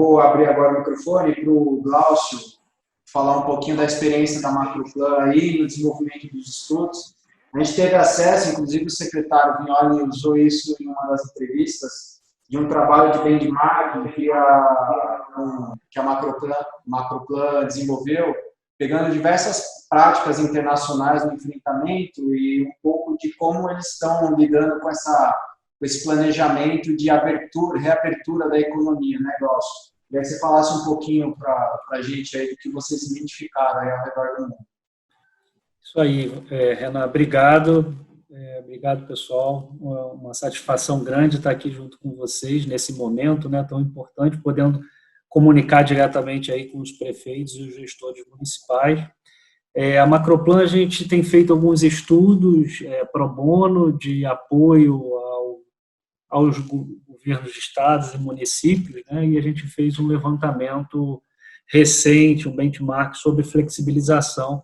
vou abrir agora o microfone para o Glaucio falar um pouquinho da experiência da Macroplan aí no desenvolvimento dos estudos. A gente teve acesso, inclusive o secretário Vignoli usou isso em uma das entrevistas, de um trabalho de benchmarking que a Macroplan desenvolveu, pegando diversas práticas internacionais no enfrentamento e um pouco de como eles estão lidando com esse planejamento de reabertura da economia, né, Glaucio? Queria que você falasse um pouquinho para a gente aí do que vocês identificaram aí ao redor do mundo. Isso aí, Renan, obrigado. Obrigado, pessoal. Uma satisfação grande estar aqui junto com vocês nesse momento, né, tão importante, podendo comunicar diretamente aí com os prefeitos e os gestores municipais. A Macroplan, a gente tem feito alguns estudos pro bono de apoio aos governos de estados e municípios, né, e a gente fez um levantamento recente, um benchmark sobre flexibilização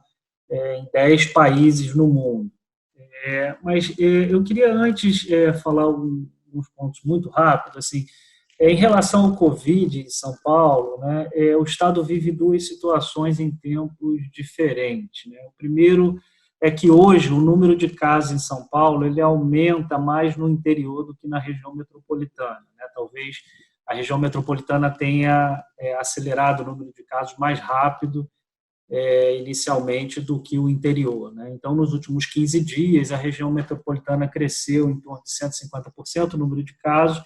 em 10 países no mundo. Mas eu queria antes falar alguns pontos muito rápidos. Assim, em relação ao Covid em São Paulo, né, o Estado vive duas situações em tempos diferentes. Né? O primeiro é que hoje o número de casos em São Paulo ele aumenta mais no interior do que na região metropolitana. Né? Talvez a região metropolitana tenha acelerado o número de casos mais rápido inicialmente do que o interior. Né? Então, nos últimos 15 dias, a região metropolitana cresceu em torno de 150% o número de casos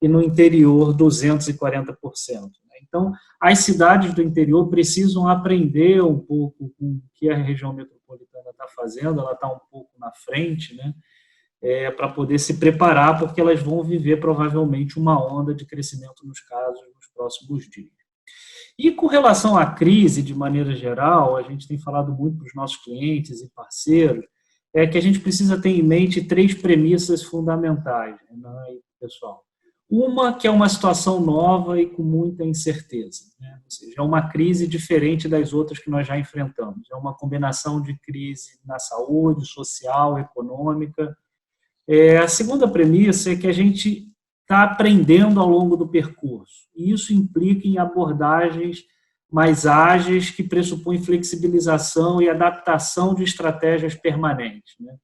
e no interior 240%. Né? Então, as cidades do interior precisam aprender um pouco com o que a região metropolitana está fazendo, ela está um pouco na frente, né? Para poder se preparar, porque elas vão viver provavelmente uma onda de crescimento nos casos nos próximos dias. E com relação à crise, de maneira geral, a gente tem falado muito para os nossos clientes e parceiros, que a gente precisa ter em mente 3 premissas fundamentais, né, pessoal. Uma que é uma situação nova e com muita incerteza, né? Ou seja, é uma crise diferente das outras que nós já enfrentamos. É uma combinação de crise na saúde, social, econômica. A segunda premissa é que a gente está aprendendo ao longo do percurso. E isso implica em abordagens mais ágeis que pressupõem flexibilização e adaptação de estratégias permanentes. Né?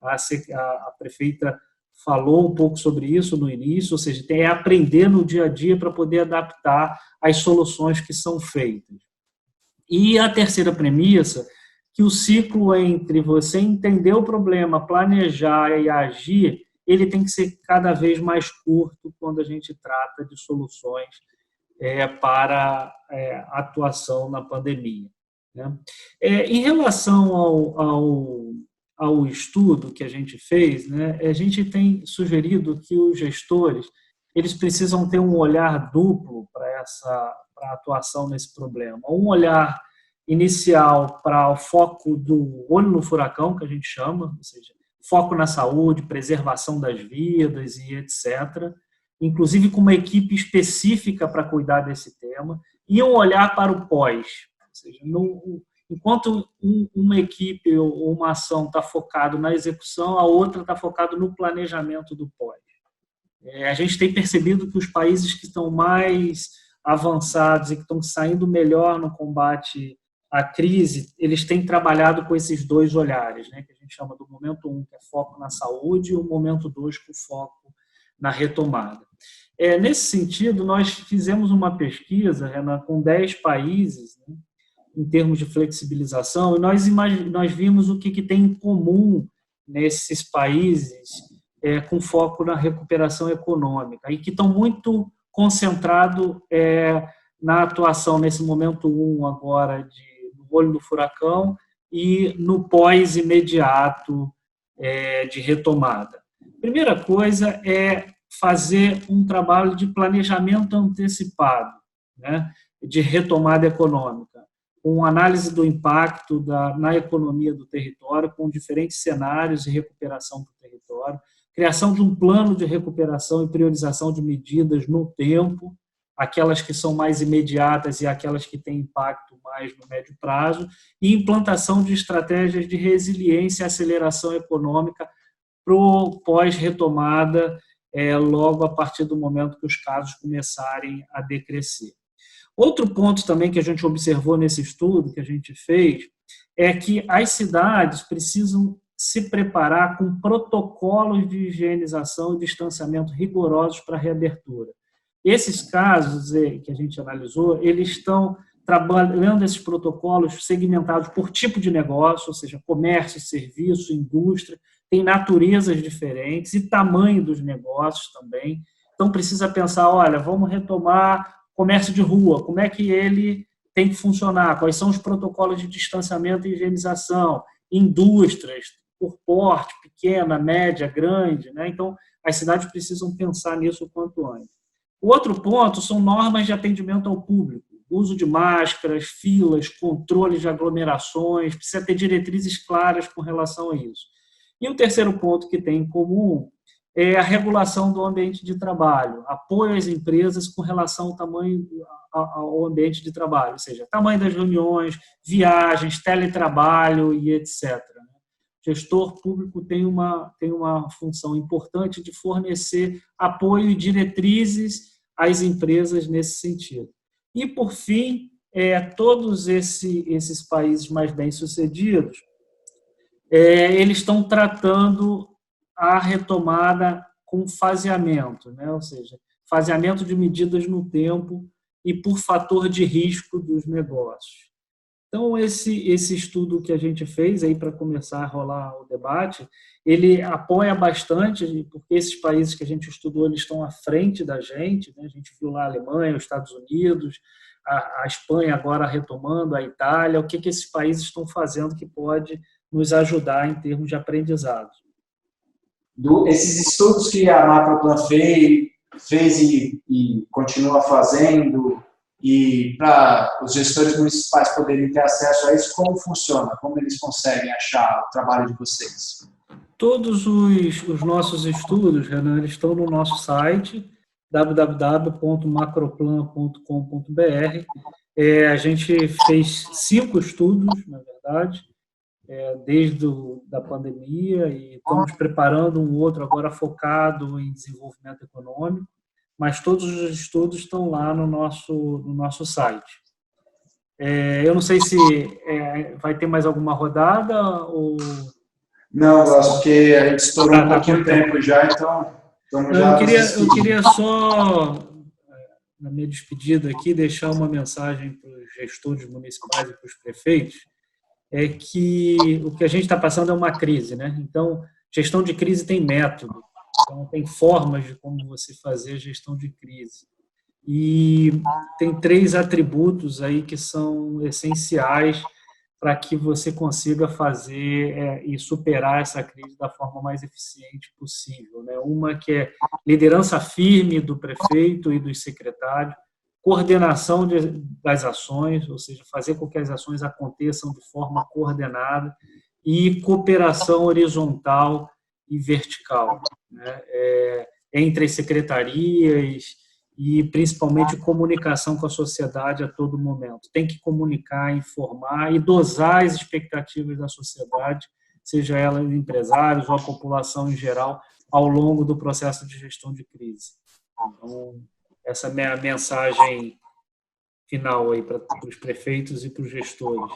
A prefeita falou um pouco sobre isso no início, ou seja, tem que aprender no dia a dia para poder adaptar as soluções que são feitas. E a terceira premissa, que o ciclo entre você entender o problema, planejar e agir, ele tem que ser cada vez mais curto quando a gente trata de soluções para a atuação na pandemia. Né? Em relação ao estudo que a gente fez, né, a gente tem sugerido que os gestores eles precisam ter um olhar duplo para a atuação nesse problema. Um olhar inicial para o foco do olho no furacão, que a gente chama, ou seja, foco na saúde, preservação das vidas e etc., inclusive com uma equipe específica para cuidar desse tema, e um olhar para o pós, ou seja, enquanto uma equipe ou uma ação está focado na execução, a outra está focado no planejamento do pós. A gente tem percebido que os países que estão mais avançados e que estão saindo melhor no combate à crise, eles têm trabalhado com esses 2 olhares, né, que a gente chama do momento 1, que é foco na saúde, e o momento 2, com foco na retomada. Nesse sentido, nós fizemos uma pesquisa, Renan, com 10 países, né, em termos de flexibilização, e nós vimos o que tem em comum nesses países com foco na recuperação econômica e que estão muito concentrados na atuação nesse momento 1 agora no olho do furacão e no pós-imediato de retomada. Primeira coisa é fazer um trabalho de planejamento antecipado, né, de retomada econômica, com análise do impacto na economia do território, com diferentes cenários de recuperação do território, criação de um plano de recuperação e priorização de medidas no tempo, aquelas que são mais imediatas e aquelas que têm impacto mais no médio prazo, e implantação de estratégias de resiliência e aceleração econômica para o pós-retomada, logo a partir do momento que os casos começarem a decrescer. Outro ponto também que a gente observou nesse estudo que a gente fez é que as cidades precisam se preparar com protocolos de higienização e distanciamento rigorosos para a reabertura. Esses casos que a gente analisou, eles estão trabalhando esses protocolos segmentados por tipo de negócio, ou seja, comércio, serviço, indústria, tem naturezas diferentes e tamanho dos negócios também. Então, precisa pensar, olha, vamos retomar comércio de rua, como é que ele tem que funcionar, quais são os protocolos de distanciamento e higienização, indústrias, por porte, pequena, média, grande, né? Então, as cidades precisam pensar nisso o quanto antes. O outro ponto são normas de atendimento ao público, uso de máscaras, filas, controle de aglomerações, precisa ter diretrizes claras com relação a isso. E o terceiro ponto que tem em comum é a regulação do ambiente de trabalho, apoio às empresas com relação ao tamanho ao ambiente de trabalho, ou seja, tamanho das reuniões, viagens, teletrabalho e etc. O gestor público tem uma função importante de fornecer apoio e diretrizes às empresas nesse sentido. E, por fim, todos esses países mais bem-sucedidos, eles estão tratando a retomada com faseamento, né? Ou seja, faseamento de medidas no tempo e por fator de risco dos negócios. Então, esse estudo que a gente fez aí para começar a rolar o debate, ele apoia bastante, porque esses países que a gente estudou, eles estão à frente da gente, né? A gente viu lá a Alemanha, os Estados Unidos, a Espanha agora retomando, a Itália, o que esses países estão fazendo que pode nos ajudar em termos de aprendizado. Esses estudos que a Macroplan fez e continua fazendo, e para os gestores municipais poderem ter acesso a isso, como funciona? Como eles conseguem achar o trabalho de vocês? Todos os nossos estudos, Renan, eles estão no nosso site, www.macroplan.com.br. A gente fez 5 estudos, na verdade, desde da pandemia, e estamos preparando um outro agora focado em desenvolvimento econômico, mas todos os estudos estão lá no nosso site. Eu não sei se vai ter mais alguma rodada ou... Não, porque a gente estourou um pouquinho de tempo já, então já eu queria só, na minha despedida aqui, deixar uma mensagem para os gestores municipais e para os prefeitos, é que o que a gente está passando é uma crise, né? Então, gestão de crise tem método, então tem formas de como você fazer gestão de crise. E tem 3 atributos aí que são essenciais para que você consiga fazer e superar essa crise da forma mais eficiente possível, né? Uma que é liderança firme do prefeito e dos secretários, coordenação das ações, ou seja, fazer com que as ações aconteçam de forma coordenada, e cooperação horizontal e vertical, né? Entre as secretarias e principalmente comunicação com a sociedade a todo momento. Tem que comunicar, informar e dosar as expectativas da sociedade, seja ela empresários ou a população em geral, ao longo do processo de gestão de crise. Então, essa é a minha mensagem final aí para os prefeitos e para os gestores.